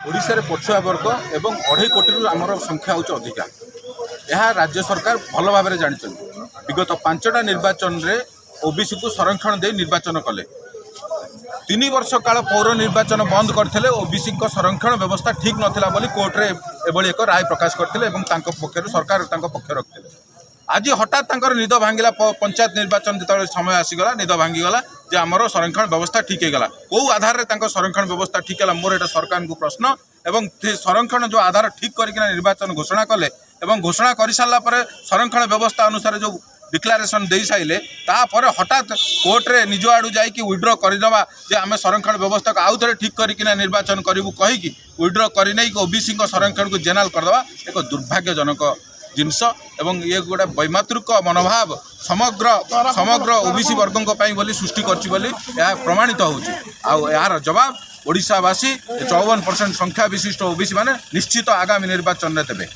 ओडिशा पछुआ वर्ग एवं 2.5 कोटी आमर संख्या होची अधिका। यह राज्य सरकार भल भाव में जानी। विगत 5टा निर्वाचन रे ओबीसी को संरक्षण दे निर्वाचन कले। 3 वर्ष काल पौर निर्वाचन बंद करते ओबीसी संरक्षण व्यवस्था ठीक नथिला बोली कोर्ट रे एभली एक राय प्रकाश करते पक्ष सरकार पक्ष रखते। आज हठात निद भांगिला पंचायत निर्वाचन जो समय आसीगला निद भांगीगला जे आमर संरक्षण व्यवस्था ठीक होगा। कौ आधार में संरक्षण व्यवस्था ठीक है मोर एटा सरकार को प्रश्न। एवं संरक्षण जो आधार ठीक करके निर्वाचन घोषणा कले एवं घोषणा कर सारा पर संरक्षण व्यवस्था अनुसार जो डिक्लारेसन दे सारे तापर हठात कोर्ट रे निज आड़ू जाकि विड्र करदे जे आम संरक्षण व्यवस्था को आउ थे ठीक करके निर्वाचन करूँ कहीकि विड्र कर ओबीसी संरक्षण को जेनाल करदे एक दुर्भाग्यजनक जिनस एवं ये गोटे वैमातृक मनोभाव समग्र ओबीसी वर्गों बोली सृष्टि कर प्रमाणित होर जवाब ओडिशावासी 54% संख्या विशिष्ट ओबीसी माने निश्चित आगामी निर्वाचन में देवे।